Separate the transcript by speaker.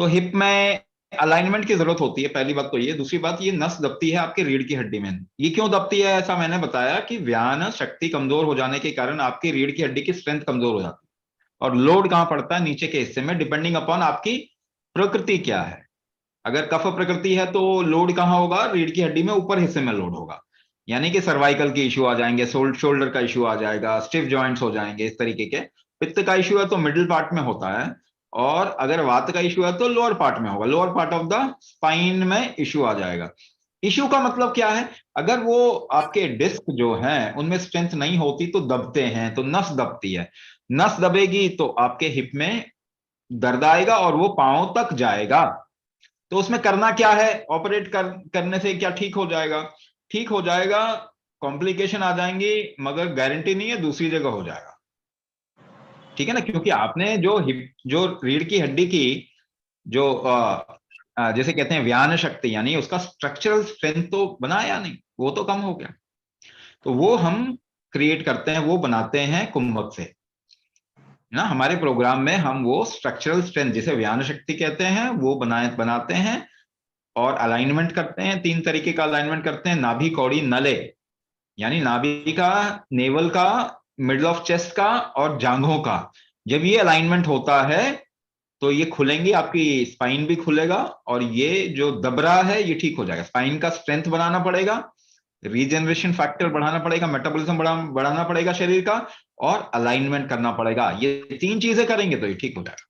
Speaker 1: तो हिप में अलाइनमेंट की जरूरत होती है, पहली बात तो ये। दूसरी बात, ये नस दबती है आपके रीढ़ की हड्डी में। ये क्यों दबती है, ऐसा मैंने बताया कि व्यान शक्ति कमजोर हो जाने के कारण आपकी रीढ़ की हड्डी की स्ट्रेंथ कमजोर हो जाती है। और लोड कहां पड़ता है, नीचे के हिस्से में, डिपेंडिंग अपॉन आपकी प्रकृति क्या है। अगर कफ प्रकृति है तो लोड कहाँ होगा, रीढ़ की हड्डी में ऊपर हिस्से में लोड होगा। यानी कि सर्वाइकल के इश्यू आ जाएंगे, शोल्डर का इश्यू आ जाएगा, स्टिफ जॉइंट्स हो जाएंगे, इस तरीके के। पित्त का इश्यू है तो मिडिल पार्ट में होता है। और अगर वात का इश्यू है तो लोअर पार्ट में होगा, lower part of the spine में इश्यू आ जाएगा। इश्यू का मतलब क्या है, अगर वो आपके डिस्क जो हैं उनमें स्ट्रेंथ नहीं होती तो दबते हैं, तो नस दबती है। नस दबेगी तो आपके हिप में दर्द आएगा और वो पांव तक जाएगा। तो उसमें करना क्या है, ऑपरेट करने से क्या ठीक हो जाएगा? ठीक हो जाएगा, कॉम्प्लिकेशन आ जाएंगी, मगर गारंटी नहीं है दूसरी जगह हो जाएगा। ठीक है ना, क्योंकि आपने जो हिप, जो रीढ़ की हड्डी की जो जैसे कहते हैं व्यान शक्ति, यानी उसका स्ट्रक्चरल स्ट्रेंथ तो बनाया नहीं, वो तो कम हो गया। तो वो हम क्रिएट करते हैं, वो बनाते हैं कुंभक से ना। हमारे प्रोग्राम में हम वो स्ट्रक्चरल स्ट्रेंथ, जिसे व्यान शक्ति कहते हैं, वो बनाते हैं। और अलाइनमेंट करते हैं, तीन तरीके का अलाइनमेंट करते हैं, नाभि कौड़ी नले, यानी नाभि का, नेवल का, मिडल ऑफ चेस्ट का और जांघों का। जब ये अलाइनमेंट होता है तो ये खुलेंगी, आपकी स्पाइन भी खुलेगा, और ये जो दब रहा है ये ठीक हो जाएगा। स्पाइन का स्ट्रेंथ बनाना पड़ेगा, रीजनरेशन फैक्टर बढ़ाना पड़ेगा, मेटाबॉलिज्म बढ़ाना पड़ेगा शरीर का, और अलाइनमेंट करना पड़ेगा। ये तीन चीजें करेंगे तो ये ठीक हो जाएगा।